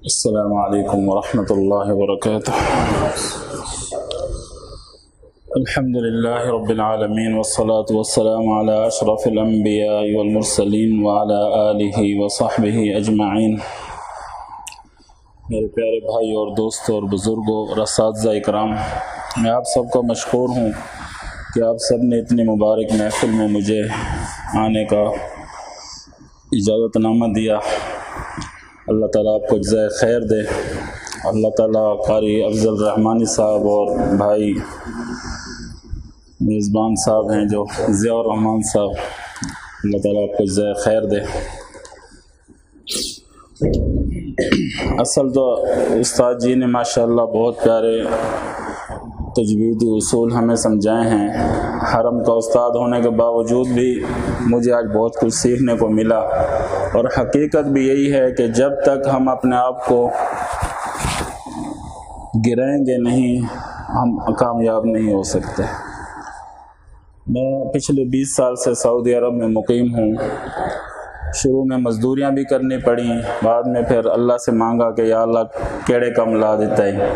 السلام علیکم ورحمۃ اللہ وبرکاتہ۔ الحمد للہ رب العالمین والصلاة والسلام علی اشرف الانبیاء والمرسلین وعلی آلہ وصحبہ اجمعین۔ میرے پیارے بھائی اور دوستوں اور بزرگوں اور اساتذہ اکرام، میں آپ سب کا مشکور ہوں کہ آپ سب نے اتنی مبارک محفل میں مجھے آنے کا اجازت نامہ دیا۔ اللہ تعالیٰ آپ کو جزائے خیر دے۔ اللہ تعالیٰ قاری افضل رحمانی صاحب اور بھائی میزبان صاحب ہیں جو ضیاء الرحمن صاحب، اللہ تعالیٰ آپ کو جزائے خیر دے۔ اصل تو استاد جی نے ماشاءاللہ بہت پیارے تجویدی اصول ہمیں سمجھائے ہیں۔ حرم کا استاد ہونے کے باوجود بھی مجھے آج بہت کچھ سیکھنے کو ملا، اور حقیقت بھی یہی ہے کہ جب تک ہم اپنے آپ کو گرائیں گے نہیں، ہم کامیاب نہیں ہو سکتے۔ میں پچھلے 20 سال سے سعودی عرب میں مقیم ہوں۔ شروع میں مزدوریاں بھی کرنی پڑیں، بعد میں پھر اللہ سے مانگا کہ یا اللہ کیڑے کم لا دیتا ہے،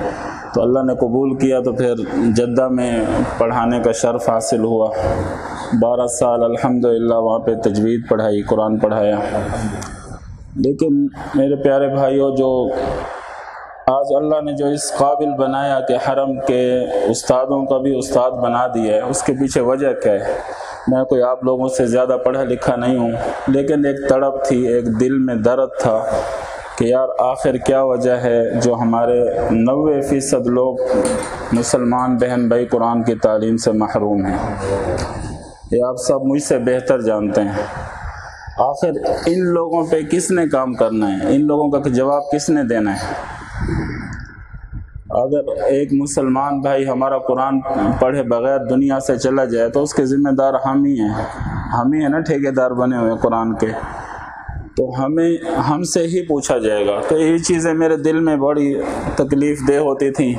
تو اللہ نے قبول کیا، تو پھر جدہ میں پڑھانے کا شرف حاصل ہوا۔ 12 سال الحمدللہ وہاں پہ تجوید پڑھائی، قرآن پڑھایا۔ لیکن میرے پیارے بھائیوں، جو آج اللہ نے جو اس قابل بنایا کہ حرم کے استادوں کا بھی استاد بنا دیا ہے، اس کے پیچھے وجہ کیا ہے؟ میں کوئی آپ لوگوں سے زیادہ پڑھا لکھا نہیں ہوں، لیکن ایک تڑپ تھی، ایک دل میں درد تھا کہ یار آخر کیا وجہ ہے جو ہمارے 90% لوگ مسلمان بہن بھائی قرآن کی تعلیم سے محروم ہیں۔ یہ آپ سب مجھ سے بہتر جانتے ہیں۔ آخر ان لوگوں پہ کس نے کام کرنا ہے؟ ان لوگوں کا جواب کس نے دینا ہے؟ اگر ایک مسلمان بھائی ہمارا قرآن پڑھے بغیر دنیا سے چلا جائے تو اس کے ذمہ دار ہم ہی ہیں، ہم ہی ہیں نا ٹھیکیدار بنے ہوئے قرآن کے، تو ہم سے ہی پوچھا جائے گا۔ تو یہ چیزیں میرے دل میں بڑی تکلیف دہ ہوتی تھیں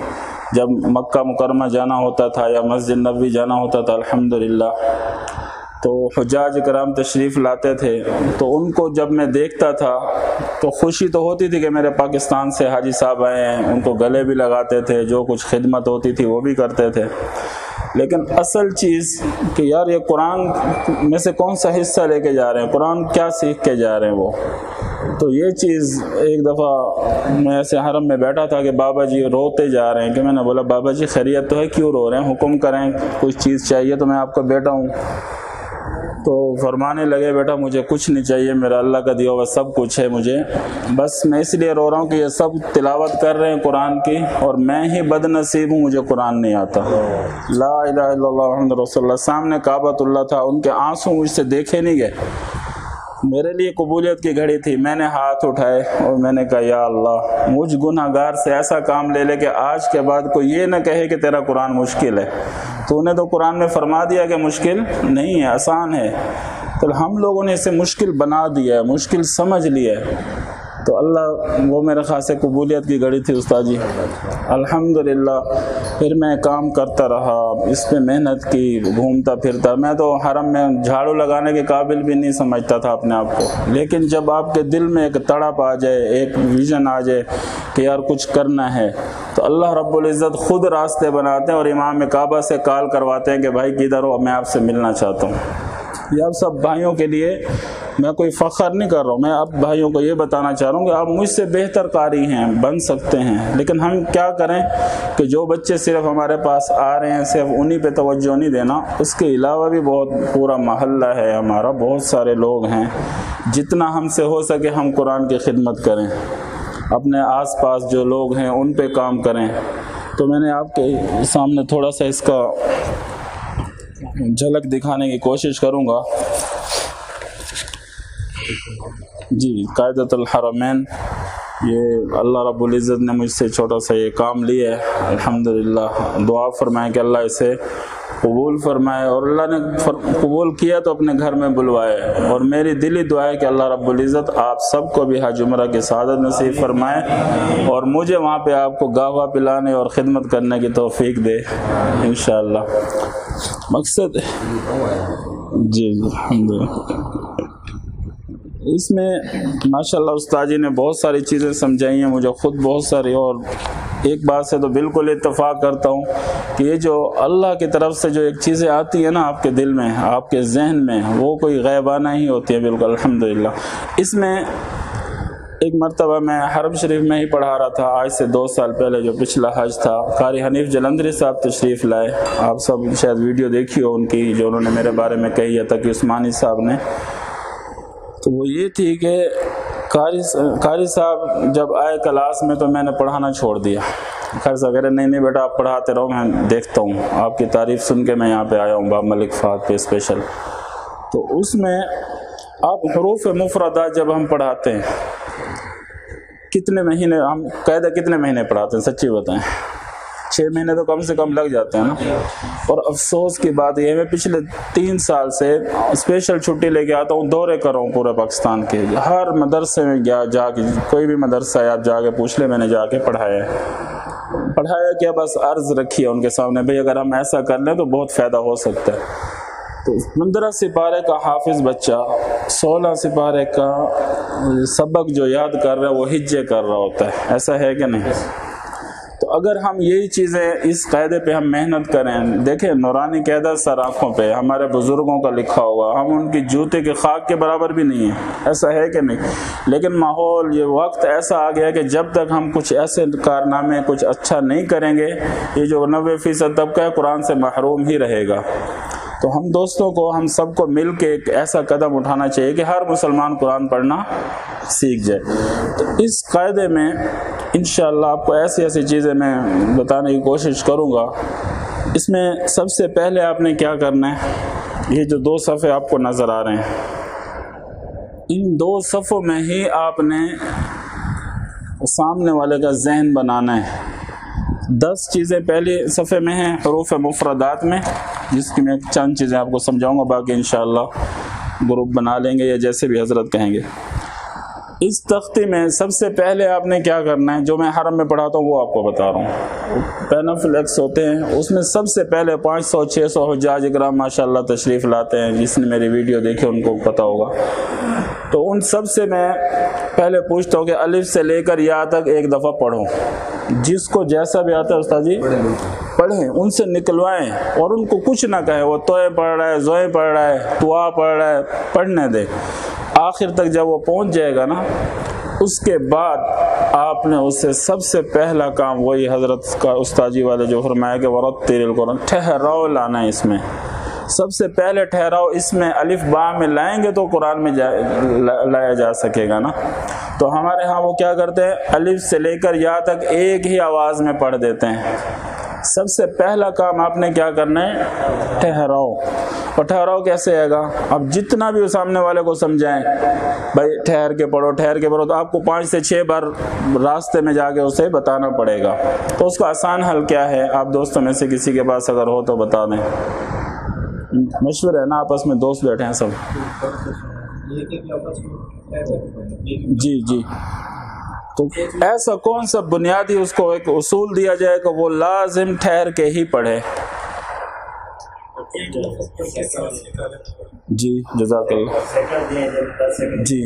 جب مکہ مکرمہ جانا ہوتا تھا یا مسجد نبوی جانا ہوتا تھا الحمدللہ، تو حجاج کرام تشریف لاتے تھے، تو ان کو جب میں دیکھتا تھا تو خوشی تو ہوتی تھی کہ میرے پاکستان سے حاجی صاحب آئے ہیں، ان کو گلے بھی لگاتے تھے، جو کچھ خدمت ہوتی تھی وہ بھی کرتے تھے، لیکن اصل چیز کہ یار یہ قرآن میں سے کون سا حصہ لے کے جا رہے ہیں، قرآن کیا سیکھ کے جا رہے ہیں وہ۔ تو یہ چیز ایک دفعہ میں ایسے حرم میں بیٹھا تھا کہ بابا جی روتے جا رہے ہیں، کہ میں نے بولا بابا جی خیریت تو ہے، کیوں رو رہے ہیں؟ حکم کریں، کچھ چیز چاہیے تو میں آپ کا بیٹا ہوں۔ تو فرمانے لگے بیٹا مجھے کچھ نہیں چاہیے، میرا اللہ کا دیا ہوا سب کچھ ہے مجھے، بس میں اس لیے رو رہا ہوں کہ یہ سب تلاوت کر رہے ہیں قرآن کی، اور میں ہی بد نصیب ہوں، مجھے قرآن نہیں آتا۔ لا الہ الا اللہ محمد رسول اللہ۔ سامنے کعبۃ اللہ تھا، ان کے آنسو مجھ سے دیکھے نہیں گئے۔ میرے لیے قبولیت کی گھڑی تھی، میں نے ہاتھ اٹھائے اور میں نے کہا یا اللہ مجھ گناہ گار سے ایسا کام لے لے کہ آج کے بعد کوئی یہ نہ کہے کہ تیرا قرآن مشکل ہے۔ تو نے تو قرآن میں فرما دیا کہ مشکل نہیں ہے، آسان ہے، تو ہم لوگوں نے اسے مشکل بنا دیا ہے، مشکل سمجھ لیا ہے۔ تو اللہ وہ میرے خاص سے قبولیت کی گھڑی تھی استاد جی۔ الحمدللہ پھر میں کام کرتا رہا، اس پہ محنت کی، گھومتا پھرتا۔ میں تو حرم میں جھاڑو لگانے کے قابل بھی نہیں سمجھتا تھا اپنے آپ کو، لیکن جب آپ کے دل میں ایک تڑپ آ جائے، ایک ویژن آ جائے کہ یار کچھ کرنا ہے، تو اللہ رب العزت خود راستے بناتے ہیں، اور امام کعبہ سے کال کرواتے ہیں کہ بھائی کدھر ہو، میں آپ سے ملنا چاہتا ہوں۔ یہ آپ سب بھائیوں کے لیے میں کوئی فخر نہیں کر رہا ہوں، میں آپ بھائیوں کو یہ بتانا چاہ رہا ہوں کہ آپ مجھ سے بہتر قاری ہیں، بن سکتے ہیں، لیکن ہم کیا کریں کہ جو بچے صرف ہمارے پاس آ رہے ہیں صرف انہی پہ توجہ نہیں دینا، اس کے علاوہ بھی بہت پورا محلہ ہے ہمارا، بہت سارے لوگ ہیں، جتنا ہم سے ہو سکے ہم قرآن کی خدمت کریں، اپنے آس پاس جو لوگ ہیں ان پہ کام کریں۔ تو میں نے آپ کے سامنے تھوڑا سا اس کا جھلک دکھانے کی کوشش کروں گا۔ جی قائدۃ الحرمین، یہ اللہ رب العزت نے مجھ سے چھوٹا سا یہ کام لیا ہے، الحمدللہ دعا فرمائیں کہ اللہ اسے قبول فرمائے، اور اللہ نے قبول کیا تو اپنے گھر میں بلوائے، اور میری دلی دعا ہے کہ اللہ رب العزت آپ سب کو بھی حج عمرہ کی سعادت نصیب فرمائے، اور مجھے وہاں پہ آپ کو گاہوا پلانے اور خدمت کرنے کی توفیق دے انشاءاللہ۔ مقصد جی الحمدللہ اس میں ماشاءاللہ استاد جی نے بہت ساری چیزیں سمجھائی ہیں مجھے خود بہت ساری، اور ایک بات سے تو بالکل اتفاق کرتا ہوں کہ یہ جو اللہ کی طرف سے جو ایک چیزیں آتی ہیں نا آپ کے دل میں، آپ کے ذہن میں، وہ کوئی غیبانہ ہی ہوتی ہے بالکل الحمدللہ۔ اس میں ایک مرتبہ میں حرم شریف میں ہی پڑھا رہا تھا، آج سے 2 سال پہلے جو پچھلا حج تھا، قاری حنیف جلندری صاحب تشریف لائے، آپ سب شاید ویڈیو دیکھی ہو ان کی جو انہوں نے میرے بارے میں کہی ہے تقی عثمانی صاحب نے۔ تو وہ یہ تھی کہ قاری صاحب جب آئے کلاس میں تو میں نے پڑھانا چھوڑ دیا۔ خیر صاحب کہہ رہے نہیں بیٹا آپ پڑھاتے رہو، میں دیکھتا ہوں، آپ کی تعریف سن کے میں یہاں پہ آیا ہوں باب ملک فہد پہ اسپیشل۔ تو اس میں آپ حروف مفردات جب ہم پڑھاتے ہیں کتنے مہینے، ہم قاعدہ کتنے مہینے پڑھاتے ہیں سچی بتائیں؟ 6 مہینے تو کم سے کم لگ جاتے ہیں نا۔ اور افسوس کی بات یہ ہے میں پچھلے 3 سال سے اسپیشل چھٹی لے کے آتا ہوں، دورے کر رہا ہوں پورے پاکستان کے، ہر مدرسے میں جا کے، کوئی بھی مدرسہ ہے آپ جا کے پوچھ لیں، میں نے جا کے پڑھایا کیا، بس عرض رکھی ہے ان کے سامنے بھئی اگر ہم ایسا کر لیں تو بہت فائدہ ہو سکتا ہے۔ تو 15 سپارے کا حافظ بچہ 16 سپارے کا سبق جو یاد کر رہا ہے وہ ہجے کر رہا ہوتا ہے، ایسا ہے کہ نہیں؟ تو اگر ہم یہی چیزیں اس قاعدے پہ ہم محنت کریں، دیکھیں نورانی قاعدہ سر آنکھوں پہ ہمارے بزرگوں کا لکھا ہوا، ہم ان کی جوتے کے خاک کے برابر بھی نہیں ہیں، ایسا ہے کہ نہیں؟ لیکن ماحول یہ وقت ایسا آ گیا کہ جب تک ہم کچھ ایسے کارنامے کچھ اچھا نہیں کریں گے، یہ جو 90% طبقہ ہے قرآن سے محروم ہی رہے گا۔ تو ہم دوستوں کو، ہم سب کو مل کے ایک ایسا قدم اٹھانا چاہیے کہ ہر مسلمان قرآن پڑھنا سیکھ جائے۔ تو اس قاعدے میں انشاءاللہ آپ کو ایسی چیزیں میں بتانے کی کوشش کروں گا۔ اس میں سب سے پہلے آپ نے کیا کرنا ہے، یہ جو 2 صفحے آپ کو نظر آ رہے ہیں، ان 2 صفحوں میں ہی آپ نے سامنے والے کا ذہن بنانا ہے۔ 10 چیزیں پہلے صفحے میں ہیں حروف مفردات میں، جس کی میں چند چیزیں آپ کو سمجھاؤں گا، باقی انشاءاللہ گروپ بنا لیں گے یا جیسے بھی حضرت کہیں گے۔ اس تختی میں سب سے پہلے آپ نے کیا کرنا ہے، جو میں حرم میں پڑھاتا ہوں وہ آپ کو بتا رہا ہوں، پینافلیکس ہوتے ہیں، اس میں سب سے پہلے 500-600 حجاج اکرام ماشاءاللہ تشریف لاتے ہیں، جس نے میری ویڈیو دیکھی ان کو پتا ہوگا۔ تو ان سب سے میں پہلے پوچھتا ہوں کہ الف سے لے کر یا تک ایک دفعہ پڑھو، جس کو جیسا بھی آتا ہے استاد جی پڑھیں، ان سے نکلوائیں، اور ان کو کچھ نہ کہیں وہ توئے پڑھ رہا ہے، زوئے پڑھ رہا ہے، توا پڑھ رہا ہے، پڑھنے دے۔ آخر تک جب وہ پہنچ جائے گا نا، اس کے بعد آپ نے اس سے سب سے پہلا کام وہی حضرت کا استاد جی والے جو فرمایا کہ ورتل القرآن، ٹھہراؤ لانا ہے اس میں، سب سے پہلے ٹھہراؤ اس میں الف با میں لائیں گے تو قرآن میں لایا جا سکے گا نا۔ تو ہمارے ہاں وہ کیا کرتے ہیں، الف سے لے کر یا تک ایک ہی آواز میں پڑھ دیتے ہیں۔ سب سے پہلا کام آپ نے کیا کرنا ہے، ٹھہراؤ۔ اور ٹھہراؤ کیسے آئے گا، اب جتنا بھی سامنے والے کو سمجھائیں بھائی ٹھہر کے پڑھو ٹھہر کے پڑھو، تو آپ کو 5 سے 6 بار راستے میں جا کے اسے بتانا پڑے گا۔ تو اس کا آسان حل کیا ہے، آپ دوستوں میں سے کسی کے پاس اگر ہو تو بتا دیں، مشورہ ہے نا، آپس میں دوست بیٹھے ہیں سب۔ جی تو ایسا کون سا بنیادی اس کو ایک اصول دیا جائے کہ وہ لازم ٹھہر کے ہی پڑھے۔ جی جزاک اللہ۔ جی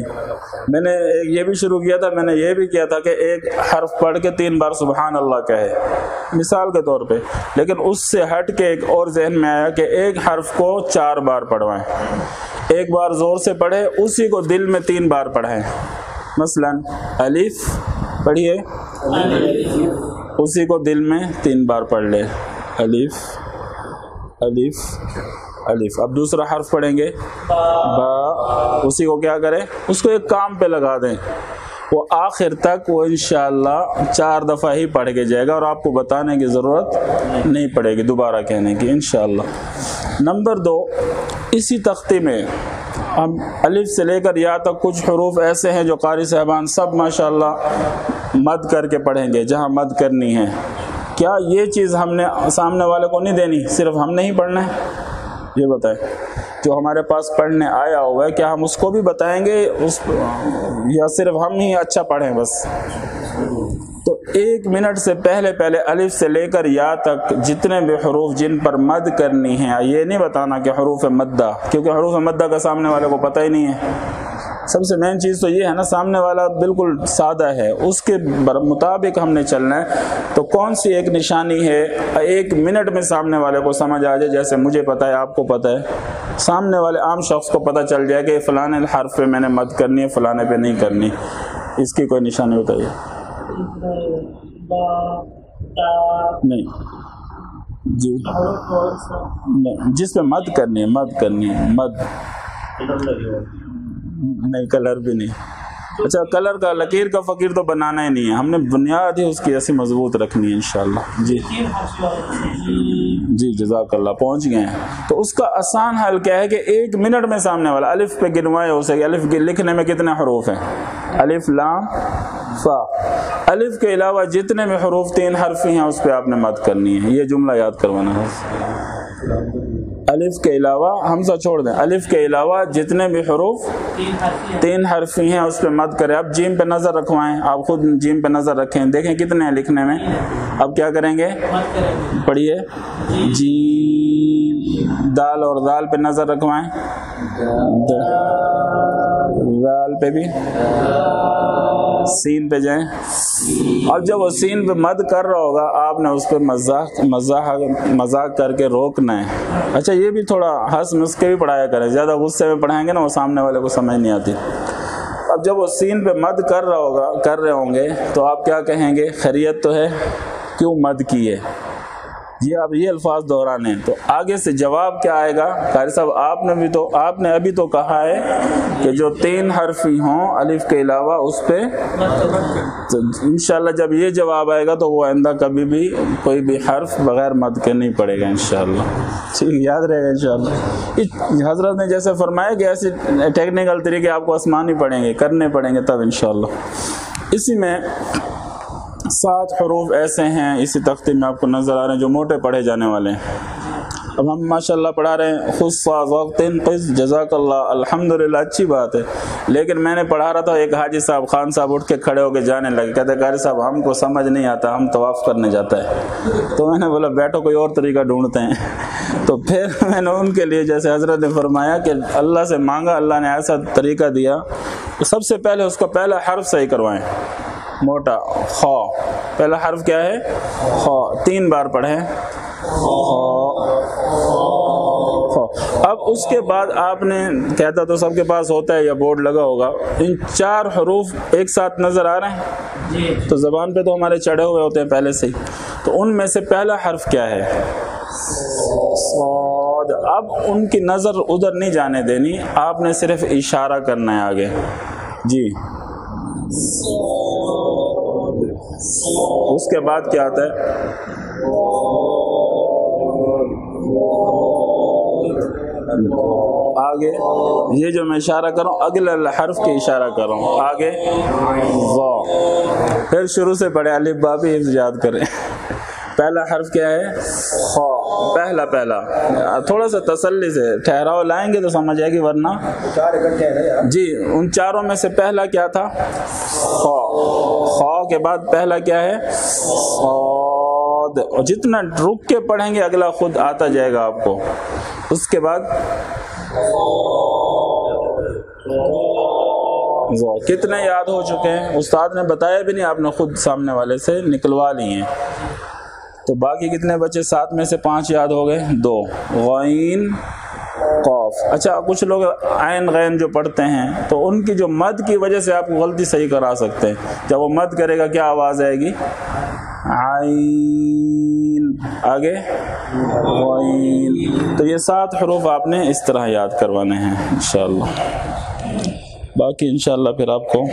میں نے یہ بھی شروع کیا تھا، میں نے یہ بھی کیا تھا کہ ایک حرف پڑھ کے 3 بار سبحان اللہ کہے مثال کے طور پہ، لیکن اس سے ہٹ کے ایک اور ذہن میں آیا کہ ایک حرف کو 4 بار پڑھوائیں، ایک بار زور سے پڑھے، اسی کو دل میں 3 بار پڑھیں۔ مثلا الف پڑھیے، اسی کو دل میں 3 بار پڑھ لے، الف الف الف۔ اب دوسرا حرف پڑھیں گے با، اسی کو کیا کریں، اس کو ایک کام پہ لگا دیں، وہ آخر تک وہ انشاءاللہ 4 دفعہ ہی پڑھ کے جائے گا، اور آپ کو بتانے کی ضرورت نہیں پڑے گی دوبارہ کہنے کی انشاءاللہ۔ نمبر 2، اسی تختی میں ہم الف سے لے کر یا تک کچھ حروف ایسے ہیں جو قاری صاحبان سب ماشاءاللہ مد کر کے پڑھیں گے جہاں مد کرنی ہے۔ کیا یہ چیز ہم نے سامنے والے کو نہیں دینی، صرف ہم نے ہی پڑھنا ہے؟ یہ بتائیں، جو ہمارے پاس پڑھنے آیا ہوا ہے کیا ہم اس کو بھی بتائیں گے یا صرف ہم ہی اچھا پڑھیں بس؟ تو 1 منٹ سے پہلے الف سے لے کر یا تک جتنے بھی حروف جن پر مد کرنی ہے، یہ نہیں بتانا کہ حروف مدہ، کیونکہ حروف مدہ کا سامنے والے کو پتہ ہی نہیں ہے، سب سے مین چیز تو یہ ہے نا، سامنے والا بالکل سادہ ہے، اس کے مطابق ہم نے چلنا ہے۔ تو کون سی ایک نشانی ہے 1 منٹ میں سامنے والے کو سمجھ آ جائے، جیسے مجھے پتہ ہے، آپ کو پتہ ہے، سامنے والے عام شخص کو پتہ چل جائے کہ فلانے حرف پہ میں نے مد کرنی ہے، فلانے پہ نہیں کرنی، اس کی کوئی نشانی بتائیے؟ نہیں جی، نہیں، جس پہ مد کرنی ہے، مد کرنی ہے، مد نہیں، کلر بھی نہیں۔ اچھا، کلر کا لکیر کا فقیر تو بنانا ہی نہیں ہے، ہم نے بنیاد ہی اس کی ایسی مضبوط رکھنی ہے انشاءاللہ۔ جی جی، جزاک اللہ، پہنچ گئے ہیں۔ تو اس کا آسان حل کیا ہے کہ 1 منٹ میں سامنے والا الف پہ گنوائے اسے، الف لکھنے میں کتنے حروف ہیں؟ الف لام فا، الف کے علاوہ جتنے میں حروف 3 حرفی ہیں اس پہ آپ نے مد کرنی ہے۔ یہ جملہ یاد کروانا ہے، الف کے علاوہ، حمزہ چھوڑ دیں، الف کے علاوہ جتنے بھی حروف 3 حرفی ہیں اس پہ مد کریں۔ اب جیم پہ نظر رکھوائیں، آپ خود جیم پہ نظر رکھیں، دیکھیں کتنے ہیں لکھنے میں۔ اب کیا کریں گے؟ پڑھیے، جیم، دال اور دال پہ نظر رکھوائیں، دال پہ بھی، سین پہ جائیں۔ اب جب وہ سین پہ مد کر رہا ہوگا آپ نے اس پہ مذاق کر کے روکنا ہے۔ اچھا، یہ بھی تھوڑا ہنس مس کے بھی پڑھایا کریں، زیادہ غصے میں پڑھائیں گے نا وہ سامنے والے کو سمجھ نہیں آتی۔ اب جب وہ سین پہ مد کر رہے ہوں گے تو آپ کیا کہیں گے؟ خیریت تو ہے؟ کیوں مد کیے؟ جی، آپ یہ الفاظ دہرانے ہیں۔ تو آگے سے جواب کیا آئے گا؟ قاری صاحب آپ نے ابھی تو کہا ہے کہ جو 3 حرفی ہوں الف کے علاوہ اس پہ، تو انشاءاللہ جب یہ جواب آئے گا تو وہ آئندہ کبھی بھی کوئی بھی حرف بغیر مد کے نہیں پڑے گا انشاءاللہ۔ ٹھیک، یاد رہے گا انشاءاللہ۔ حضرت نے جیسے فرمایا کہ ایسے ٹیکنیکل طریقے آپ کو آسمانی پڑیں گے، کرنے پڑیں گے تب انشاءاللہ۔ اسی میں 7 حروف ایسے ہیں اسی تختے میں آپ کو نظر آ رہے ہیں جو موٹے پڑھے جانے والے ہیں۔ اب ہم ماشاءاللہ پڑھا رہے ہیں خصا وقت قز، جزاک اللہ، الحمدللہ، اچھی بات ہے، لیکن میں نے پڑھا رہا تھا، ایک حاجی صاحب خان صاحب اٹھ کے کھڑے ہو کے جانے لگے، کہتے قاری صاحب ہم کو سمجھ نہیں آتا، ہم طواف کرنے جاتا ہے۔ تو میں نے بولا بیٹھو کوئی اور طریقہ ڈھونڈتے ہیں۔ تو پھر میں نے ان کے لیے جیسے حضرت نے فرمایا کہ اللہ سے مانگا، اللہ نے ایسا طریقہ دیا، تو سب سے پہلے اس کا پہلا حرف صحیح کروائیں، موٹا خا، پہلا حرف کیا ہے؟ خا، 3 بار پڑھیں، اب اس کے بعد آپ نے کہتا تو سب کے پاس ہوتا ہے یا بورڈ لگا ہوگا، ان 4 حروف ایک ساتھ نظر آ رہے ہیں، تو زبان پہ تو ہمارے چڑھے ہوئے ہوتے ہیں پہلے سے ہی، تو ان میں سے پہلا حرف کیا ہے؟ صاد۔ اب ان کی نظر ادھر نہیں جانے دینی، آپ نے صرف اشارہ کرنا ہے آگے، جی۔ اس کے بعد کیا آتا ہے؟ آگے یہ جو میں اشارہ کر رہا ہوں اگلے حرف کے اشارہ کر رہا ہوں، آگے وا، پھر شروع سے پڑھے، الف با بھی یاد کریں۔ پہلا حرف کیا ہے؟ خا، پہلا تھوڑا سا تسلی سے ٹھہراؤ لائیں گے تو سمجھ آئے گی، ورنہ جی ان 4 میں سے پہلا کیا تھا؟ خا، خا کے بعد پہلا کیا ہے؟ صاد، اور جتنا رک کے پڑھیں گے اگلا خود آتا جائے گا آپ کو۔ اس کے بعد کتنے یاد ہو چکے ہیں؟ استاد نے بتایا بھی نہیں، آپ نے خود سامنے والے سے نکلوا لی ہیں۔ تو باقی کتنے بچے؟ 7 میں سے 5 یاد ہو گئے، 2 غین قاف۔ اچھا، کچھ لوگ عین غین جو پڑھتے ہیں تو ان کی جو مد کی وجہ سے آپ کو غلطی صحیح کرا سکتے ہیں۔ جب وہ مد کرے گا کیا آواز آئے گی؟ عین، آگے غین۔ تو یہ 7 حروف آپ نے اس طرح یاد کروانے ہیں انشاءاللہ۔ باقی انشاءاللہ پھر آپ کو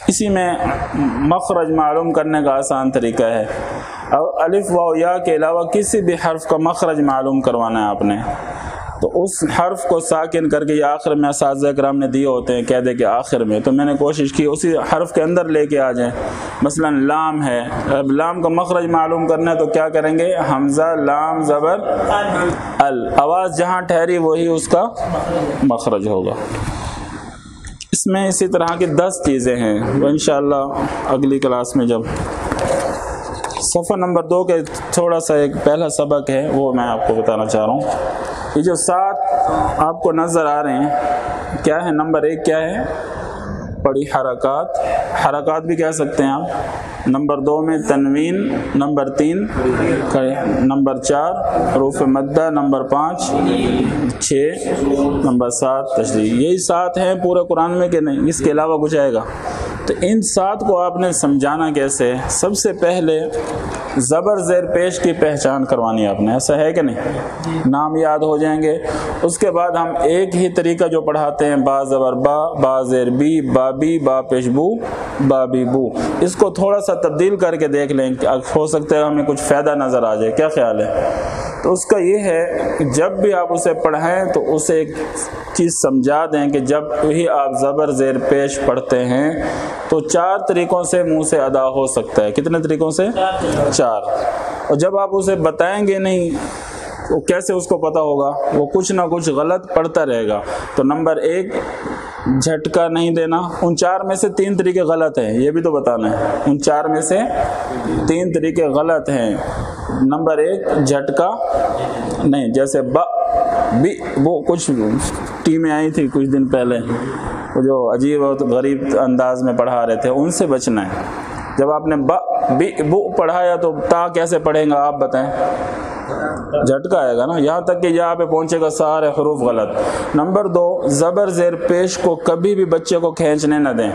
اسی میں مخرج معلوم کرنے کا آسان طریقہ ہے۔ الف واو یا کے علاوہ کسی بھی حرف کا مخرج معلوم کروانا ہے آپ نے، تو اس حرف کو ساکن کر کے، یہ آخر میں اساتذہ کرام نے دیے ہوتے ہیں قاعدے کے آخر میں، تو میں نے کوشش کی اسی حرف کے اندر لے کے آ جائیں۔ مثلا لام ہے، اب لام کا مخرج معلوم کرنا ہے تو کیا کریں گے؟ حمزہ لام زبر ال، آواز جہاں ٹھہری وہی اس کا مخرج ہوگا۔ اس میں اسی طرح کی 10 چیزیں ہیں، وہ انشاءاللہ اگلی کلاس میں جب صفحہ نمبر 2 کے تھوڑا سا ایک پہلا سبق ہے وہ میں آپ کو بتانا چاہ رہا ہوں۔ یہ جو 7 آپ کو نظر آ رہے ہیں کیا ہے؟ نمبر 1 کیا ہے؟ پڑھی حرکات، حرکات بھی کہہ سکتے ہیں آپ، نمبر 2 میں تنوین، نمبر 3 نمبر 4 حروف مدہ، نمبر 5 6، نمبر 7 تشریح. یہی 7 ہیں پورے قرآن میں کہ نہیں؟ اس کے علاوہ کچھ آئے گا؟ تو ان 7 کو آپ نے سمجھانا کیسے؟ سب سے پہلے زبر زیر پیش کی پہچان کروانی آپ نے، ایسا ہے کہ نہیں؟ نام یاد ہو جائیں گے. اس کے بعد ہم ایک ہی طریقہ جو پڑھاتے ہیں، با زبر با، با زیر بی، بابی، با پیش بو، بابی بو، اس کو تھوڑا سا تبدیل کر کے دیکھ لیں، ہو سکتا ہے ہمیں کچھ فائدہ نظر آ جائے. کیا خیال ہے؟ تو اس کا یہ ہے کہ جب بھی آپ اسے پڑھیں تو اسے ایک چیز سمجھا دیں کہ جب بھی آپ زبر زیر پیش پڑھتے ہیں تو 4 طریقوں سے منہ سے ادا ہو سکتا ہے. کتنے طریقوں سے؟ 4. اور جب آپ اسے بتائیں گے نہیں تو کیسے اس کو پتہ ہوگا؟ وہ کچھ نہ کچھ غلط پڑھتا رہے گا. تو نمبر 1 جھٹکا نہیں دینا. ان 4 میں سے 3 طریقے غلط ہیں، یہ بھی تو بتانا ہے. ان 4 میں سے 3 طریقے غلط ہیں. نمبر 1 جھٹکا نہیں، جیسے با بھی، وہ کچھ ٹیمیں آئی تھی کچھ دن پہلے وہ جو عجیب اور غریب انداز میں پڑھا رہے تھے، ان سے بچنا ہے. جب آپ نے با بھی بو پڑھایا تو تا کیسے پڑھیں گا آپ بتائیں؟ جھٹکا آئے گا نا، یہاں تک کہ یہاں پہ پہنچے گا سارے حروف غلط. نمبر 2 زبر زیر پیش کو کبھی بھی بچے کو کھینچنے نہ دیں.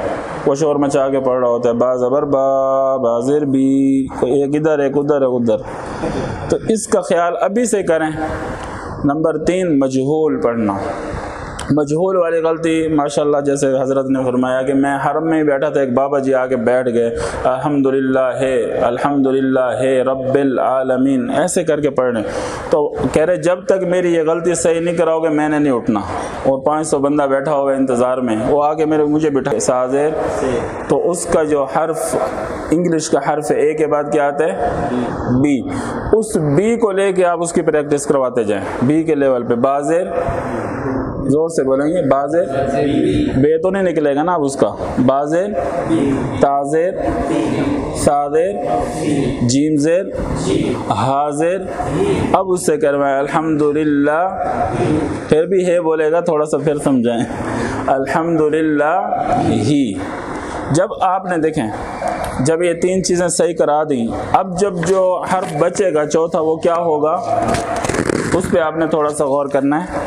وہ شور مچا کے پڑھ رہا ہوتا ہے، با زبر با، با زیر بی، ایک ادھر ایک ادھر ایک ادھر، تو اس کا خیال ابھی سے کریں. نمبر 3 مجہول پڑھنا. مجہول والی غلطی ماشاءاللہ جیسے حضرت نے فرمایا کہ میں حرم میں ہی بیٹھا تھا، ایک بابا جی آ کے بیٹھ گئے، الحمدللہ ہے، الحمدللہ ہے رب العالمین، ایسے کر کے پڑھنے. تو کہہ رہے جب تک میری یہ غلطی صحیح نہیں کراؤ گے میں نے نہیں اٹھنا. اور 500 بندہ بیٹھا ہوا ہے انتظار میں، وہ آ کے مجھے بٹھا سازیر. تو اس کا جو حرف انگلش کا حرف اے کے بعد کیا آتا ہے؟ بی. اس بی کو لے کے آپ اس کی پریکٹس کرواتے جائیں. بی کے لیول پہ بازیر، زور سے بولیں گے، بازیر، بے تو نہیں نکلے گا نا اب اس کا، بازیر، تازیر، سازیر، جیم زیر، حاضر. اب اس سے کروائیں الحمدللہ، پھر بھی ہے بولے گا، تھوڑا سا پھر سمجھائیں، الحمدللہ ہی. جب آپ نے دیکھیں جب یہ 3 چیزیں صحیح کرا دیں، اب جب جو حرف بچے گا چوتھا وہ کیا ہوگا، اس پہ آپ نے تھوڑا سا غور کرنا ہے.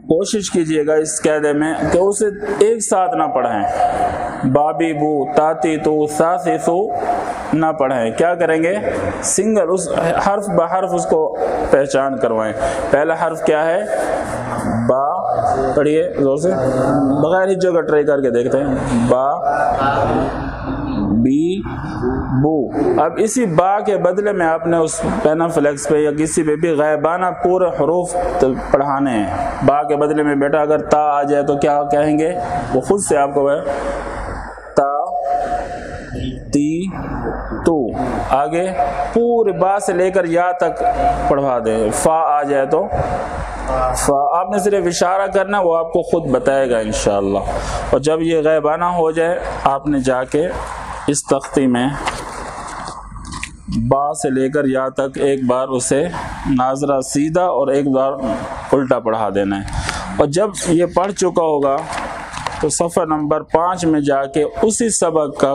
کوشش کیجئے گا اس قاعدے میں کہ اسے ایک ساتھ نہ پڑھیں. بابی بو، تاتی تو، ساسی سو نہ پڑھیں. کیا کریں گے؟ سنگل اس حرف بحرف اس کو پہچان کروائیں. پہلا حرف کیا ہے؟ با. پڑھیے زور سے، بغیر ہی جگہ ٹرائی کر کے دیکھتے ہیں. با، بی، بو. اب اسی با کے بدلے میں آپ نے اس پینا فلیکس پہ یا کسی پہ بھی غائبانہ پورے حروف پڑھانے ہیں. با کے بدلے میں بیٹا اگر تا آ جائے تو کیا کہیں گے؟ وہ خود سے آپ کو تا، تی، تو. آگے پورے با سے لے کر یا تک پڑھوا دیں. فا آ جائے تو آپ نے صرف اشارہ کرنا، وہ آپ کو خود بتائے گا انشاءاللہ. اور جب یہ غائبانہ ہو جائے آپ نے جا کے اس تختی میں با سے لے کر یا تک ایک بار اسے ناظرہ سیدھا اور ایک بار الٹا پڑھا دینا ہے. اور جب یہ پڑھ چکا ہوگا تو صفحہ نمبر 5 میں جا کے اسی سبق کا،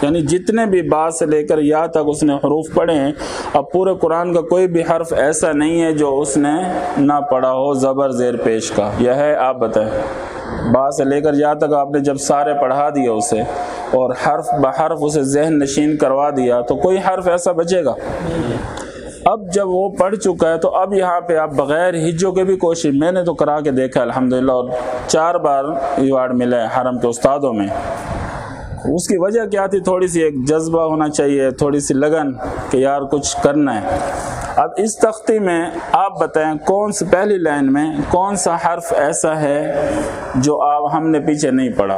یعنی جتنے بھی با سے لے کر یا تک اس نے حروف پڑھے ہیں، اب پورے قرآن کا کوئی بھی حرف ایسا نہیں ہے جو اس نے نہ پڑھا ہو زبر زیر پیش کا. یہ ہے؟ آپ بتائیں. با سے لے کر یا تک آپ نے جب سارے پڑھا دیا اسے اور حرف بحرف اسے ذہن نشین کروا دیا تو کوئی حرف ایسا بچے گا؟ اب جب وہ پڑھ چکا ہے تو اب یہاں پہ آپ بغیر ہجوں کے بھی کوشش، میں نے تو کرا کے دیکھا الحمدللہ، اور 4 بار ایوارڈ ملا ہے حرم کے استادوں میں. اس کی وجہ کیا تھی؟ تھوڑی سی ایک جذبہ ہونا چاہیے، تھوڑی سی لگن کہ یار کچھ کرنا ہے. اب اس تختی میں آپ بتائیں کون سی پہلی لائن میں کون سا حرف ایسا ہے جو ہم نے پیچھے نہیں پڑھا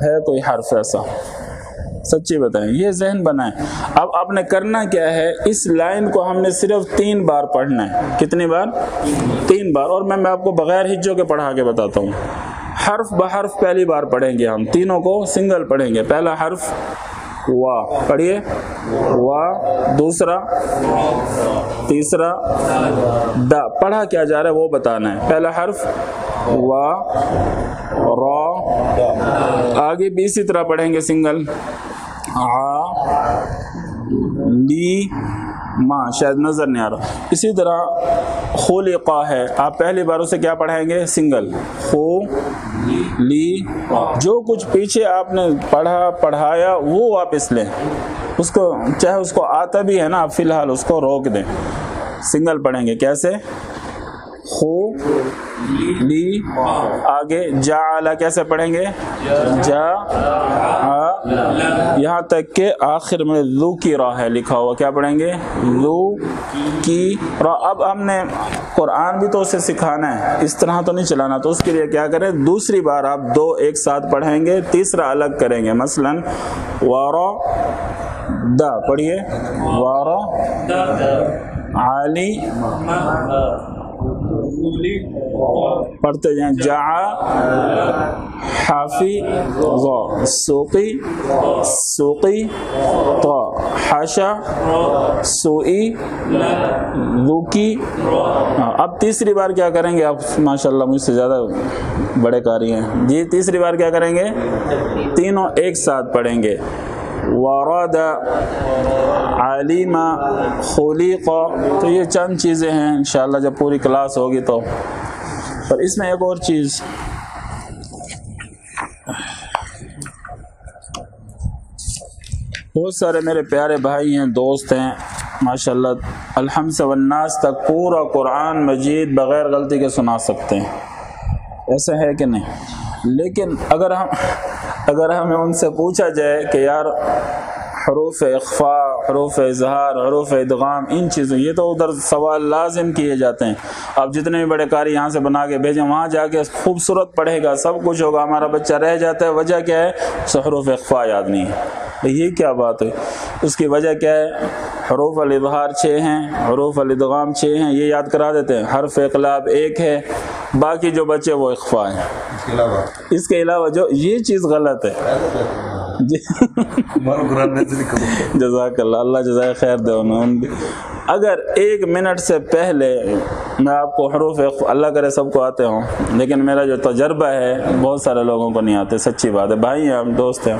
ہے؟ کوئی حرف ایسا؟ سچی بتائیں، یہ ذہن بنائیں. اب آپ نے کرنا کیا ہے، اس لائن کو ہم نے صرف 3 بار پڑھنا ہے. کتنی بار؟ 3 بار. اور میں آپ کو بغیر ہجوں کے پڑھا کے بتاتا ہوں. حرف بحرف پہلی بار پڑھیں گے ہم، تینوں کو سنگل پڑھیں گے. پہلا حرف وا، پڑھیے وا. دوسرا، تیسرا دا. پڑھا کیا جا رہا ہے وہ بتانا ہے. پہلا حرف وا، را، آگے بھی اسی طرح پڑھیں گے سنگل، لی ماں، شاید نظر نہیں آ رہا. اسی طرح خلقا ہے، آپ پہلی بار اسے کیا پڑھیں گے؟ سنگل، خو لی. جو کچھ پیچھے آپ نے پڑھایا وہ واپس لیں، اس کو چاہے اس کو آتا بھی ہے نا، آپ فی الحال اس کو روک دیں. سنگل پڑھیں گے کیسے؟ خو لی. آگے جعل کیسے پڑھیں گے؟ جا، یہاں تک کہ آخر میں ذو کی راہ ہے لکھا ہوا، کیا پڑھیں گے؟ ذو کی راہ. اب ہم نے قرآن بھی تو اسے سکھانا ہے، اس طرح تو نہیں چلانا، تو اس کے لیے کیا کریں؟ دوسری بار آپ دو ایک ساتھ پڑھیں گے، تیسرا الگ کریں گے. مثلا وارا دا پڑھیے، وارا علی پڑھتے جائیں. جا حافی ضا، سوقی سوقی طا، حاشا سوئی لوکی. اب تیسری بار کیا کریں گے؟ آپ ماشاءاللہ مجھ سے زیادہ بڑے قاری ہیں جی. تیسری بار کیا کریں گے؟ تینوں ایک ساتھ پڑھیں گے. ورد علیم خلق. تو یہ چند چیزیں ہیں، انشاءاللہ جب پوری کلاس ہوگی تو. پر اس میں ایک اور چیز، بہت سارے میرے پیارے بھائی ہیں، دوست ہیں ماشاءاللہ، الحمد سے والناس تک پورا قرآن مجید بغیر غلطی کے سنا سکتے ہیں، ایسا ہے کہ نہیں؟ لیکن اگر ہمیں ان سے پوچھا جائے کہ یار حروف اخفاء، حروف اظہار، حروف ادغام، ان چیزوں، یہ تو ادھر سوال لازم کیے جاتے ہیں. آپ جتنے بھی بڑے قاری یہاں سے بنا کے بھیجیں، وہاں جا کے خوبصورت پڑھے گا، سب کچھ ہوگا، ہمارا بچہ رہ جاتا ہے. وجہ کیا ہے؟ اسے حروف اخفاء یاد نہیں ہے. یہ کیا بات ہے؟ اس کی وجہ کیا ہے؟ حروف الاظہار 6 ہیں، حروف الادغام 6 ہیں، یہ یاد کرا دیتے ہیں. حرف اقلاب 1 ہے، باقی جو بچے وہ اخفاء ہیں. اس کے علاوہ جو یہ چیز غلط ہے جی. جزاک اللہ، اللہ جزائے خیر دے انہوں. اگر 1 منٹ سے پہلے میں آپ کو حروف اللہ کرے سب کو آتے ہوں، لیکن میرا جو تجربہ ہے بہت سارے لوگوں کو نہیں آتے، سچی بات ہے، بھائی ہیں ہم، دوست ہیں.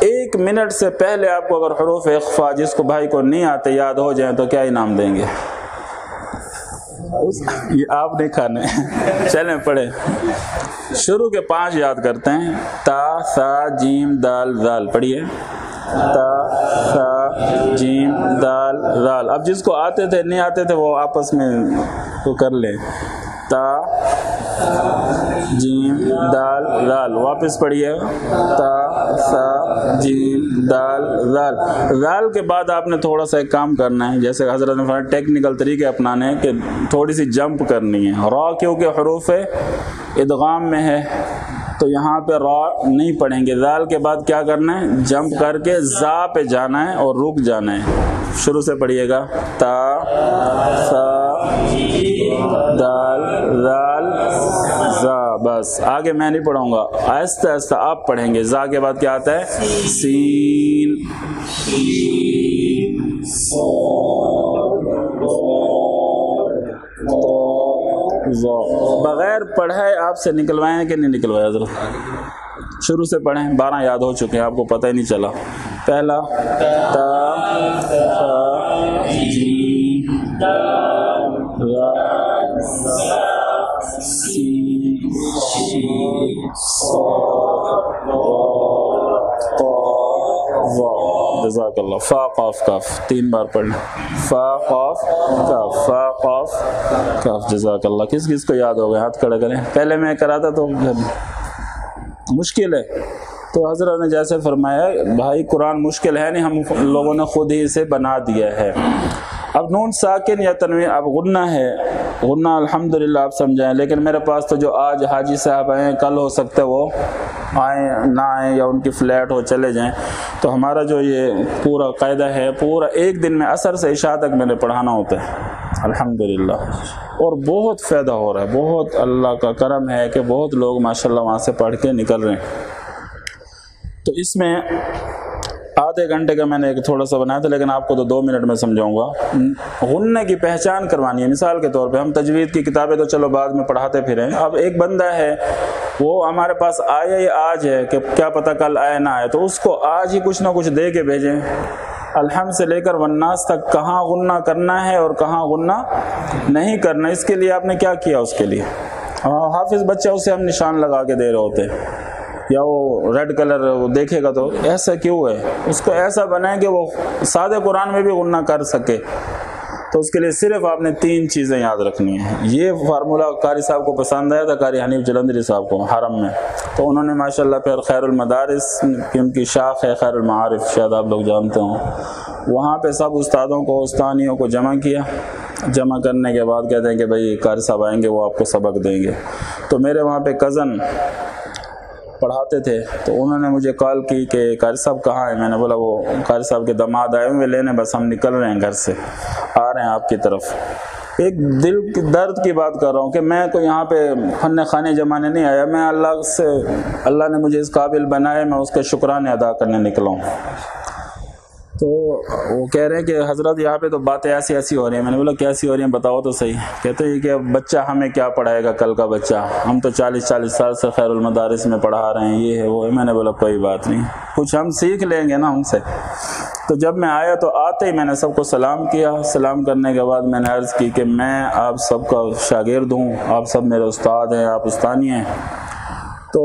1 منٹ سے پہلے آپ کو اگر حروف اخفاء جس کو بھائی کو نہیں آتے یاد ہو جائیں تو کیا انعام دیں گے؟ یہ آپ نہیں کھانے. چلیں پڑھیں. شروع کے 5 یاد کرتے ہیں. تا، ثا، جیم، دال، ذال. پڑھیے. تا، ثا، جیم، دال، ذال. اب جس کو آتے تھے نہیں آتے تھے وہ آپس میں تو کر لیں. تا، جیم، دال، ذال. واپس پڑھیے. تا، ثا، جیم، دال، ذال. ذال کے بعد آپ نے تھوڑا سا ایک کام کرنا ہے، جیسے حضرت نے فرمایا ٹیکنیکل طریقے اپنانے کہ تھوڑی سی جمپ کرنی ہے. را کیونکہ حروف ادغام میں ہے تو یہاں پہ را نہیں پڑھیں گے. ذال کے بعد کیا کرنا ہے؟ جمپ کر کے زا پہ جانا ہے اور رک جانا ہے. شروع سے پڑھیے گا. تا، ثا، دال، ذال، زا. بس آگے میں نہیں پڑھوں گا، آہستہ آہستہ آپ پڑھیں گے. زا کے بعد کیا آتا ہے؟ سین، بغیر پڑھائے آپ سے نکلوائیں کہ نہیں نکلوائے حضرت؟ شروع سے پڑھیں. 12 یاد ہو چکے ہیں، آپ کو پتہ ہی نہیں چلا. پہلا تا، ثا، جیم، را، سین، شین، صاد، طا، ظا. جزاک اللہ. فا، قاف، کاف. 3 بار پڑھنا. فا، قاف، کاف، فا، قاف، کاف. جزاک اللہ. کس کس کو یاد ہو گیا؟ ہاتھ کھڑا کریں. پہلے میں کراتا تو مشکل ہے، تو حضرت نے جیسے فرمایا بھائی قرآن مشکل ہے نہیں، ہم لوگوں نے خود ہی اسے بنا دیا ہے. اب نون ساکن یا تنوین، اب غنہ ہے، غنہ الحمدللہ آپ سمجھائیں. لیکن میرے پاس تو جو آج حاجی صاحب آئے ہیں، کل ہو سکتا ہے وہ آئیں نہ آئیں یا ان کی فلیٹ ہو چلے جائیں. تو ہمارا جو یہ پورا قاعدہ ہے، پورا 1 دن میں عصر سے عشاء تک میں نے پڑھانا ہوتا ہے الحمدللہ. اور بہت فائدہ ہو رہا ہے، بہت اللہ کا کرم ہے کہ بہت لوگ ماشاءاللہ وہاں سے پڑھ کے نکل رہے ہیں. تو اس میں آدھے گھنٹے کا میں نے ایک تھوڑا سا بنایا تھا، لیکن آپ کو تو 2 منٹ میں سمجھاؤں گا. غنہ کی پہچان کروانی ہے. مثال کے طور پہ ہم تجوید کی کتابیں تو چلو بعد میں پڑھاتے پھریں. اب ایک بندہ ہے وہ ہمارے پاس آیا ہی آج ہے کہ کیا پتہ کل آئے نہ آئے، تو اس کو آج ہی کچھ نہ کچھ دے کے بھیجیں۔ الحمد سے لے کر والناس تک کہاں غنہ کرنا ہے اور کہاں غنہ نہیں کرنا، اس کے لیے آپ نے کیا کیا؟ اس کے لیے حافظ بچہ اسے ہم نشان لگا کے دے رہے ہوتے ہیں، یا وہ ریڈ کلر دیکھے گا تو ایسا کیوں ہے، اس کو ایسا بنائیں کہ وہ سادہ قرآن میں بھی غنہ کر سکے۔ تو اس کے لیے صرف آپ نے 3 چیزیں یاد رکھنی ہیں۔ یہ فارمولہ قاری صاحب کو پسند آیا تھا، قاری حنیف جلندری صاحب کو حرم میں، تو انہوں نے ماشاءاللہ پھر خیر المدارس کی ان کی شاخ ہے خیر المعارف، شاید آپ لوگ جانتے ہوں، وہاں پہ سب استادوں کو استانیوں کو جمع کیا۔ جمع کرنے کے بعد کہتے ہیں کہ بھائی قاری صاحب آئیں گے، وہ آپ کو سبق دیں گے۔ تو میرے وہاں پہ کزن پڑھاتے تھے، تو انہوں نے مجھے کال کی کہ قاری صاحب کہاں ہیں؟ میں نے بولا وہ قاری صاحب کے داماد آئے ہوئے لینے، بس ہم نکل رہے ہیں گھر سے، آ رہے ہیں آپ کی طرف۔ ایک دل کی درد کی بات کر رہا ہوں کہ میں کوئی یہاں پہ فن خانے جمانے نہیں آیا، میں اللہ نے مجھے اس قابل بنایا، میں اس کے شکرانے ادا کرنے نکلا ہوں۔ تو وہ کہہ رہے ہیں کہ حضرت یہاں پہ تو باتیں ایسی ایسی ہو رہی ہیں۔ میں نے بولا کیسی ہو رہی ہیں بتاؤ تو صحیح۔ کہتے ہیں کہ بچہ ہمیں کیا پڑھائے گا کل کا بچہ، ہم تو 40 سال سے خیر المدارس میں پڑھا رہے ہیں، یہ ہے وہ ہے۔ میں نے بولا کوئی بات نہیں، کچھ ہم سیکھ لیں گے نا ان سے۔ تو جب میں آیا تو آتے ہی میں نے سب کو سلام کیا۔ سلام کرنے کے بعد میں نے عرض کی کہ میں آپ سب کا شاگرد ہوں، آپ سب میرے استاد ہیں، آپ استانی ہیں، تو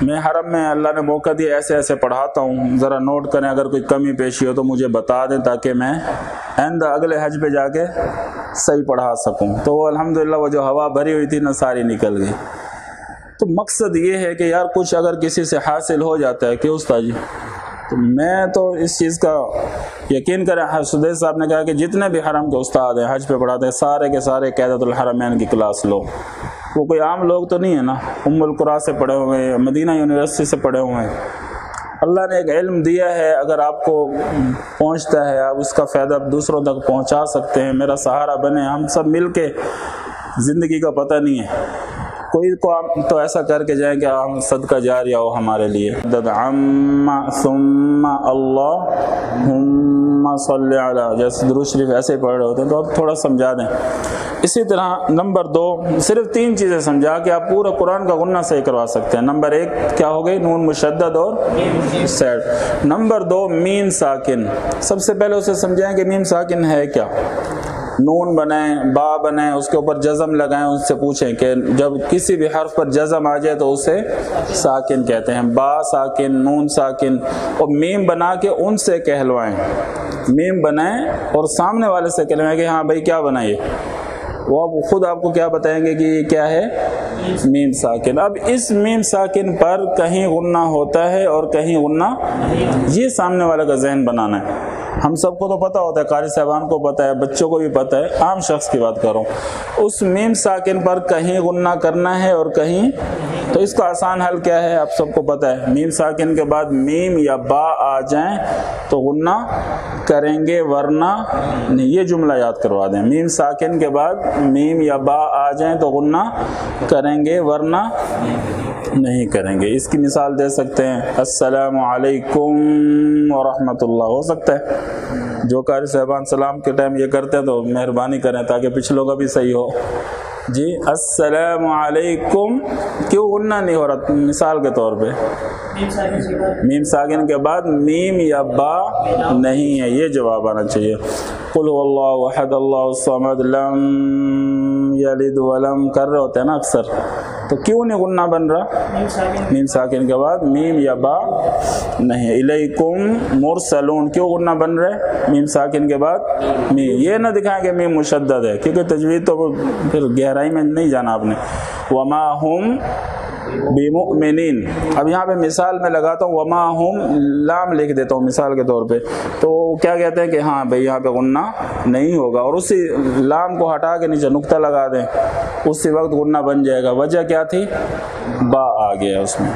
میں حرم میں اللہ نے موقع دیا ایسے ایسے پڑھاتا ہوں، ذرا نوٹ کریں، اگر کوئی کمی پیشی ہو تو مجھے بتا دیں تاکہ میں آئندہ اگلے حج پہ جا کے صحیح پڑھا سکوں۔ تو وہ الحمدللہ وہ جو ہوا بھری ہوئی تھی نا ساری نکل گئی۔ تو مقصد یہ ہے کہ یار کچھ اگر کسی سے حاصل ہو جاتا ہے کہ استاد جی، تو میں تو اس چیز کا یقین کریں، سدیش صاحب نے کہا کہ جتنے بھی حرم کے استاد ہیں حج پہ پڑھاتے ہیں سارے کے سارے قیادت الحرمین کی کلاس لو۔ وہ کوئی عام لوگ تو نہیں ہے نا، ام القریٰ سے پڑھے ہوئے ہیں، مدینہ یونیورسٹی سے پڑھے ہوئے ہیں۔ اللہ نے ایک علم دیا ہے، اگر آپ کو پہنچتا ہے آپ اس کا فائدہ دوسروں تک پہنچا سکتے ہیں۔ میرا سہارا بنے، ہم سب مل کے، زندگی کا پتہ نہیں ہے، کوئی کو تو ایسا کر کے جائیں کہ ہم صدقہ جاریہ ہو ہمارے لیے۔ ثم اللہم صلی علی، جیسے درود شریف ایسے پڑھ رہے ہوتے ہیں، تو اب تھوڑا سمجھا دیں۔ اسی طرح نمبر 2، صرف 3 چیزیں سمجھا کہ آپ پورا قرآن کا غنہ صحیح کروا سکتے ہیں۔ نمبر 1 کیا ہو گئی؟ نون مشدد اور سیڈ۔ نمبر 2 میم ساکن۔ سب سے پہلے اسے سمجھائیں کہ میم ساکن ہے کیا۔ نون بنائیں، با بنائیں، اس کے اوپر جزم لگائیں، ان سے پوچھیں کہ جب کسی بھی حرف پر جزم آ جائے تو اسے ساکن کہتے ہیں۔ با ساکن، نون ساکن، اور میم بنا کے ان سے کہلوائیں۔ میم بنائیں اور سامنے والے سے کہلوائیں کہ ہاں بھائی کیا بنائیے، وہ خود آپ کو کیا بتائیں گے کہ یہ کیا ہے، میم ساکن۔ اب اس میم ساکن پر کہیں غنہ ہوتا ہے اور کہیں غنہ، یہ سامنے والے کا ذہن بنانا ہے۔ ہم سب کو تو پتہ ہوتا ہے، قاری صاحبان کو پتہ ہے، بچوں کو بھی پتہ ہے، عام شخص کی بات کر رہا ہوں۔ اس میم ساکن پر کہیں غنہ کرنا ہے اور کہیں، تو اس کا آسان حل کیا ہے آپ سب کو پتہ ہے۔ میم ساکن کے بعد میم یا با آ جائیں تو غنہ کریں گے، ورنہ نہیں۔ یہ جملہ یاد کروا دیں، میم ساکن کے بعد میم یا با آ جائیں تو غنہ کریں گے، ورنہ نہیں کریں گے۔ اس کی مثال دے سکتے ہیں، السلام علیکم ورحمۃ اللہ، ہو سکتا ہے۔ جو قاری صاحبان سلام کے ٹائم یہ کرتے ہیں تو مہربانی کریں تاکہ پچھلوں کا بھی صحیح ہو۔ جی السلام علیکم، کیوں غنہ نہیں ہو رہا؟ مثال کے طور پہ میم ساکن کے بعد میم یا با نہیں ہے، یہ جواب آنا چاہیے۔ قل هو اللہ احد اللہ الصمد لم یلد ولم کر رہے ہوتے ہیں نا اکثر، تو کیوں نہیں غنہ بن رہا؟ میم ساکن کے بعد میم یا با نہیں۔ الیکم مرسلون، کیوں غنہ بن رہے؟ میم ساکن کے بعد میم، یہ نہ دکھائیں کہ میم مشدد ہے، کیونکہ تجوید تو پھر گہرائی میں نہیں جانا آپ نے۔ وما ہم بمؤمنین، اب یہاں پہ مثال میں لگاتا ہوں، وما ہم لام لکھ دیتا ہوں مثال کے طور پہ، تو کیا کہتے ہیں کہ ہاں بھئی یہاں پہ غنہ نہیں ہوگا، اور اسی لام کو ہٹا کے نیچے نقطہ لگا دیں، اسی وقت غنہ بن جائے گا۔ وجہ کیا تھی؟ با آ گیا اس میں۔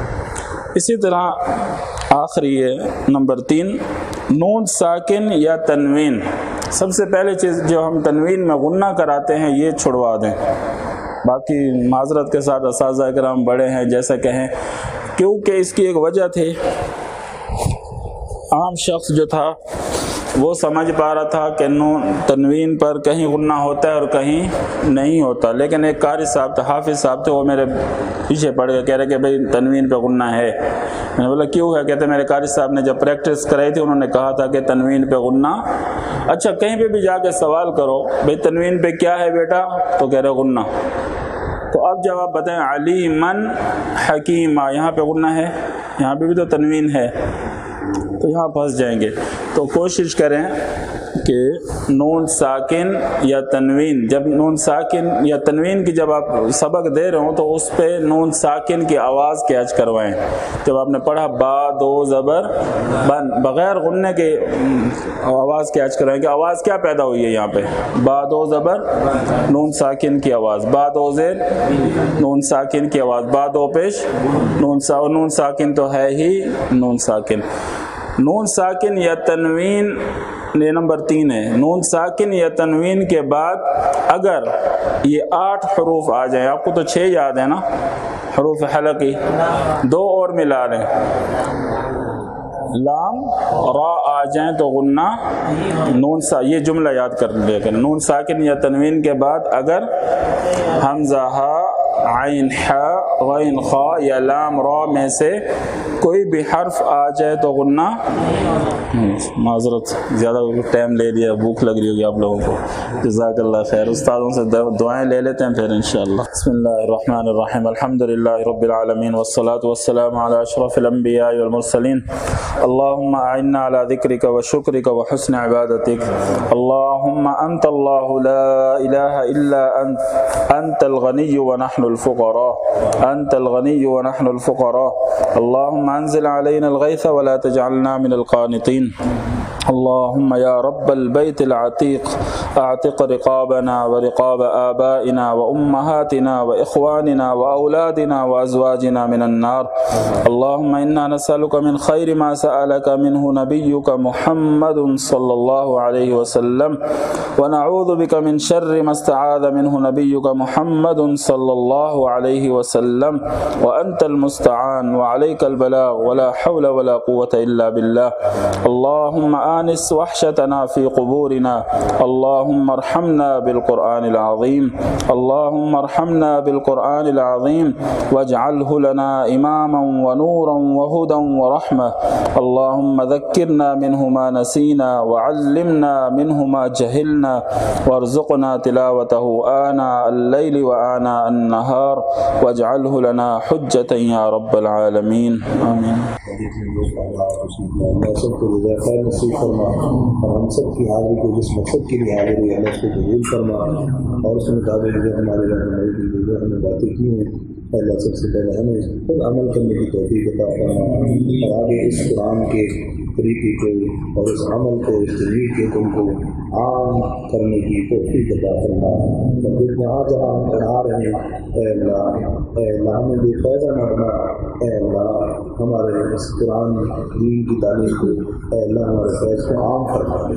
اسی طرح آخری ہے نمبر 3، نون ساکن یا تنوین۔ سب سے پہلے چیز جو ہم تنوین میں غنہ کراتے ہیں یہ چھڑوا دیں۔ باقی معذرت کے ساتھ اساتذہ کرام بڑے ہیں جیسا کہیں، کیونکہ اس کی ایک وجہ تھی، عام شخص جو تھا وہ سمجھ پا رہا تھا کہ نون تنوین پر کہیں غنہ ہوتا ہے اور کہیں نہیں ہوتا، لیکن ایک قاری صاحب تھے، حافظ صاحب تھے، وہ میرے پیچھے پڑ گئے، کہہ رہے کہ بھئی تنوین پہ غنہ ہے۔ میں نے بولا کیوں ہے؟ کہتے میرے قاری صاحب نے جب پریکٹس کرائی تھی انہوں نے کہا تھا کہ تنوین پہ غنہ، اچھا کہیں پہ بھی جا کے سوال کرو بھئی تنوین پہ کیا ہے بیٹا، تو کہہ رہے غنہ۔ تو اب جب آپ بتائیں علیمن حکیمہ، یہاں پہ غنہ ہے، یہاں پہ بھی تو تنوین ہے، تو یہاں پھنس جائیں گے۔ تو کوشش کریں کہ نون ساکن یا تنوین، جب نون ساکن یا تنوین کی جب آپ سبق دے رہے ہوں تو اس پہ نون ساکن کی آواز کیچ کروائیں۔ جب آپ نے پڑھا با دو زبر بن، بغیر غننے کے آواز کیچ کروائیں کہ آواز کیا پیدا ہوئی ہے یہاں پہ، با دو زبر نون ساکن کی آواز، با دو زیر نون ساکن کی آواز، با دو پیش نون ساکن تو ہے ہی نون ساکن۔ نون ساکن یا تنوین یہ نمبر 3 ہے۔ نون ساکن یا تنوین کے بعد اگر یہ 8 حروف آ جائیں، آپ کو تو 6 یاد ہے نا حروف حلقی، 2 اور ملا لیں، لام را آ جائیں تو غنہ نون یہ جملہ یاد کر لیا کریں، نون ساکن یا تنوین کے بعد اگر حمزہ ہا عین حا غین خا یا لام را میں سے کوئی بھی حرف آ جائے تو غنہ۔ معذرت زیادہ ٹائم لے لیا، بھوک لگ رہی ہوگی آپ لوگوں کو، جزاک اللہ خیر۔ استادوں سے دعائیں لے لیتے ہیں پھر انشاءاللہ۔ بسم اللہ الرحمن الرحیم، الحمدللہ رب العالمین والصلاة والسلام علی اشرف الانبیاء والمرسلین، اللہم اعنا علی ذکرک وشکرک وحسن عبادتک، اللہم انت اللہ لا الہ الا انت، انت الغنی ونحن الفقراء، انت الغنی ونحن الفقراء، اللہم انزل علینا الغیث ولا تجعلنا من القانطین، اللهم يا رب البيت العتيق اعتق رقابنا ورقاب آبائنا وأمهاتنا وإخواننا وأولادنا وأزواجنا من النار، اللهم إنا نسألك من خير ما سألك منه نبيك محمد صلى الله عليه وسلم، ونعوذ بك من شر ما استعاذ منه نبيك محمد صلى الله عليه وسلم، وأنت المستعان وعليك البلاغ ولا حول ولا قوة إلا بالله، اللهم آنس وحشتنا في قبورنا، اللهم ارحمنا بالقرآن العظيم، اللهم ارحمنا بالقرآن العظيم واجعله لنا إماما ونورا وهدى ورحمة، اللهم ذكرنا منه ما نسينا وعلمنا منه ما جهلنا وارزقنا تلاوته آناء الليل وآناء النهار واجعله لنا حجة يا رب العالمين آمين۔ اللہ سب کو رضا خیر نصیب فرما، اور ہم سب کی حاضری کو جس مقصد کے لیے حاضر ہوئی اللہ اس کو قبول فرما، اور اس مطابق جو ہمارے رہنمائی کی جو ہمیں باتیں کی ہیں اللہ سب سے پہلے ہمیں خود عمل کرنے کی توفیق عطا فرما، اور آگے اس قرآن کے طریقے کو اور اس عمل کو اس طریقے کو عام کرنے کی توفیق عطا فرما، اور جہاں جہاں ہم پڑھا رہے ہیں اے اللہ ہمیں بے فائدہ نہ بنا، اے اللہ ہمارے اس قرآن دین کی تعلیم کو اے اللہ ہمارے فیض کو عام فرما دے،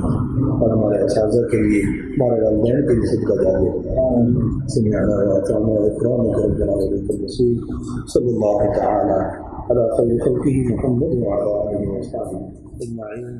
اور ہمارے اساتذہ کے لیے ہمارے والدین کے لیے صدقہ جاریہ سمعنا واطعنا غفرانک ربنا وإلیک المصیر، صلی اللہ تعالی علی خیر خلقہ محمد وعلی آلہ وصحبہ اجمعین۔